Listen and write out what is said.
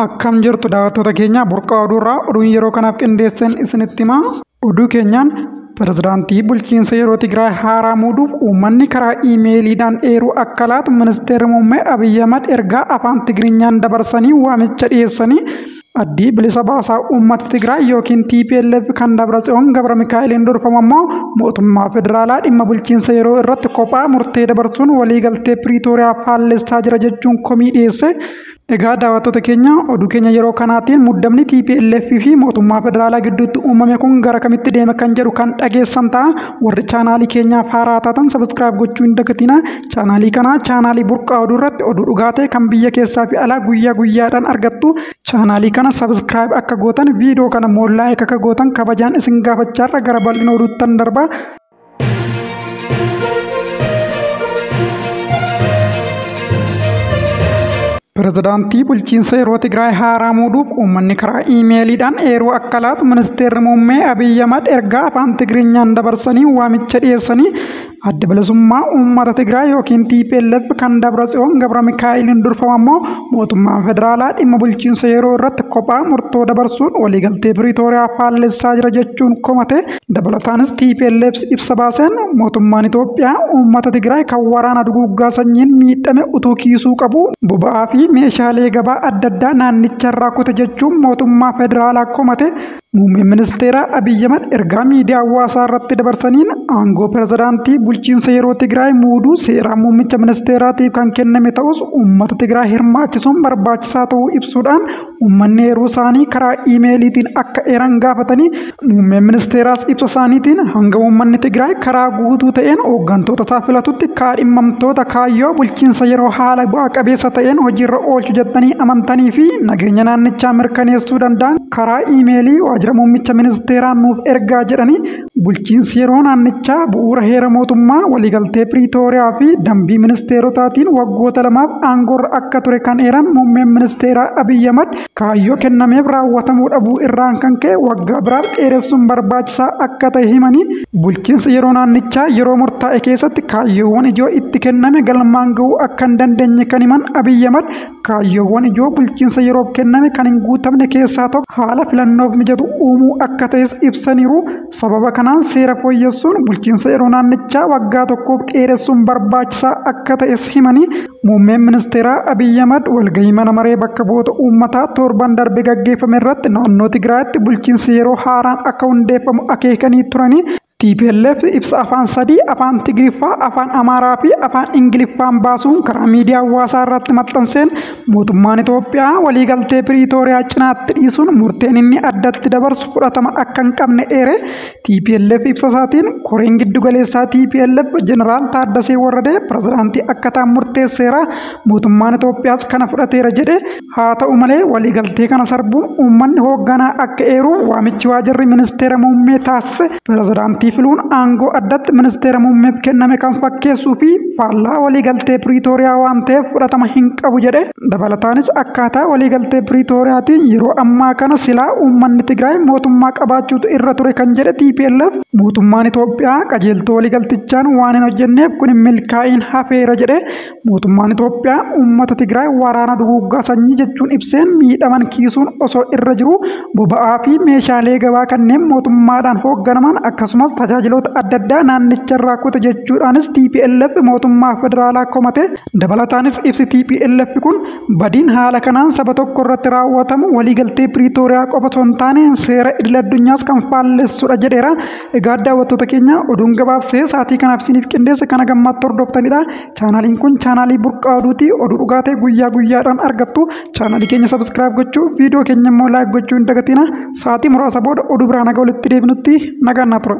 Akkam jirtu daawwattoota keenya burqaa oduurraa oduun yeroo kanaaf qindeessan isinitti himaa. Oduu keenyaan pirezidaantii bulchiinsa yeroo Tigraay haaraa muuduuf uummanni karaa iimeeliidhaan eeruu akka laatu ministeerri muummee Abiyyi Ahmad ergaa afaan Tigirinyaan dabarsanii waamicha dhiyeessanii addii bilisa baasaa uummata Tigraay yookiin TPLF kan Dabratsiyoon Gabra Mikaa'eliin durfamu ammoo mootummaa federaalaa dhimma bulchiinsa yeroo irratti kophaa murtee dabarsuun waliigaltee Piriitooriyaa faallessaa jira jechuun komii dhiyeesse. Egaa daawwattoota keenya oduu keenya yeroo kanaatiin muddamni TPLF fi mootummaa federaalaa gidduutti uumame kun gara kamitti deema kan jedhu kan dhageessan ta'a. Warri chaanaalii keenyaaf haaraa taatan sabiskiraayib gochuu hin dagatina. Chaanaalii kana chaanaalii burqaa oduu irratti oduu dhugaa ta'e kan biyya keessaa fi alaa guyyaa guyyaadhaan argattu. Chaanaalii kana sabiskiraayib akka gootan viidiyoo kana moollaa'ee akka gootan kabajaan isin gaafachaarra gara bal'ina oduuttan darba. Pirezidaantii bulchiinsa yeroo Tigraay haaraa muuduuf uummanni karaa iimeeliidhaan eeruu akka laatu ministeerri muummee Abiyyi Ahmad ergaa afaan Tigirinyaan dabarsanii waamicha dhiyeessanii adda bilisummaa uummata Tigraay yookiin TPLF kan Dabratsiyoon Gabra Mikaa'eliin durfamu ammoo mootummaa federaalaa dhimma bulchiinsa yeroo irratti kophaa murtoo dabarsuun waliigaltee Piriitooriyaa faallessaa jira jechuun komate. Dabalataanis TPLF ibsa baaseen mootummaan Itoophiyaa uummata Tigraay kan waraana duguuggaa sanyiin miidhame utuu kiisuu qabu boba'aa fi meeshaalee gabaa adda addaa naannicharraa kute jechuun mootummaa federaalaa komate. Muummeen ministeera Abiyyi Ahmad ergaa miidiyaa hawaasaa irratti dabarsaniin aangoo pirezidaantii bulchiinsa yeroo Tigraay muuduu seeraan muummicha ministeeraatiif kan kenname ta'us uummata Tigraay hirmaachisuun barbaachisaa ta'uu ibsuudhaan uummanni eeruu isaanii karaa iimeeliitiin akka eeran gaafatanii muummeen ministeeraas ibsa isaaniitiin hanga uummanni Tigraay karaa guutuu ta'een hooggantoota isaa filatutti kaadhimamtoota kaayyoo bulchiinsa yeroo haala bu'aa qabeessa ta'een hojiirra oolchu jettanii amantanii fi nageenya naannichaa mirkaneessuu danda'an karaa iimeelii waajjira muummicha ministeeraa nuuf ergaa jedhanii bulchiinsi yeroo naannichaa bu'uura heera mootummaa waliigaltee Piriitooriyaa fi dambii ministeerotaatiin waggoota lamaaf aangoorra akka ture kan eeran muummeen ministeeraa Abiyyi Ahmad kaayyoo kennameef raawwatamuu dhabuu irraan kan ka'e waggaa biraaf dheeressuun barbaachisaa akka ta'e himanii bulchiinsa yeroo naannichaa yeroo murtaa'e keessatti kaayyoowwan ijoo itti kenname galmaan ga'uu akka hin dandeenye kan himan Abiyyi Ahmad kaayyoowwan ijoo bulchiinsa yeroof kenname kan hin guutamne keessaa tokko haala filannoof mijatu uumuu akka ta'es ibsaniiru. Sababa kanaan seera fooyyessuun bulchiinsa yeroo naannichaa waggaa tokkoof dheeressuun barbaachisaa akka ta'es himanii muummeen ministeeraa Abiyyi Ahmad walgahii mana maree bakka bu'oota uummataa torban darbe gaggeeffame irratti naannoo Tigraayitti bulchiinsa yeroo haaraan akka hundeeffamu akeekanii turanii. TPLF ibsa afaan sadii afaan Tigiriffaa, afaan Amaaraa fi afaan Ingiliffaan baasuun karaa miidiyaa hawaasaa irratti maxxanseen mootummaan Itoophiyaa waliigaltee Piriitooriyaa cinaatti dhiisuun murteen inni addatti dabarsu fudhatama akka hin qabne eere. TPLF ibsa isaatiin koreen giddugaleessaa TPLF Jeneraal Taaddasee Warradee pirezidaantii akka ta'an murteesseera. Mootummaan Itoophiyaas kana fudhateera jedhe. Haa ta'u malee waliigaltee kana sarbuun uummanni hoogganaa akka eeru waamichi waajjirri ministeera muummee taasise. Pirezidaantii filuun aangoo addatti ministeera muummeef kenname kan fakkeessuu fi faallaa waliigaltee Piriitooriyaa waan ta'eef fudhatama hin qabu jedhe. Dabalataanis akkaataa waliigaltee Piriitooriyaatiin yeroo ammaa kana silaa uummanni Tigraay mootummaa qabaachuutu irra ture kan jedhe TPLF mootummaan Itoophiyaa qajeeltoo waliigaltichaan waan hin hojjenneef kun hin milkaa'in hafeera jedhe. Mootummaan Itoophiyaa uummata Tigraay waraana duguuggaa sanyii jechuun ibseen miidhaman kiisuun osoo irra jiru boba'aa fi meeshaalee gabaa kanneen mootummaadhaan hoogganaman akkasumas tajaajiloota adda addaa naannicharraa kute jechuudhaanis TPLF mootummaa federaalaa komate. Dabalataanis ibsi TPLF kun badiin haala kanaan saba tokko irratti raawwatamu waliigaltee Piriitooriyaa qofa osoo hin taane seera idil addunyaas kan faallessudha jedheera. Egaa daawwattoota keenya oduun gabaabsee sa'aatii kanaaf isiniif qindeesse kana gammaatti hordoftanidha. Chaanaaliin kun chaanaalii burqaa oduuti. Oduu dhugaa ta'e guyyaa guyyaadhaan argattu. Chaanaalii keenya sabiskiraayib gochuu viidiyoo keenya immoo laayik gochuu hin dagatina. Sa'aatii muraasa booda oduu biraa nagaa walitti deebinutti nagaan naa tura.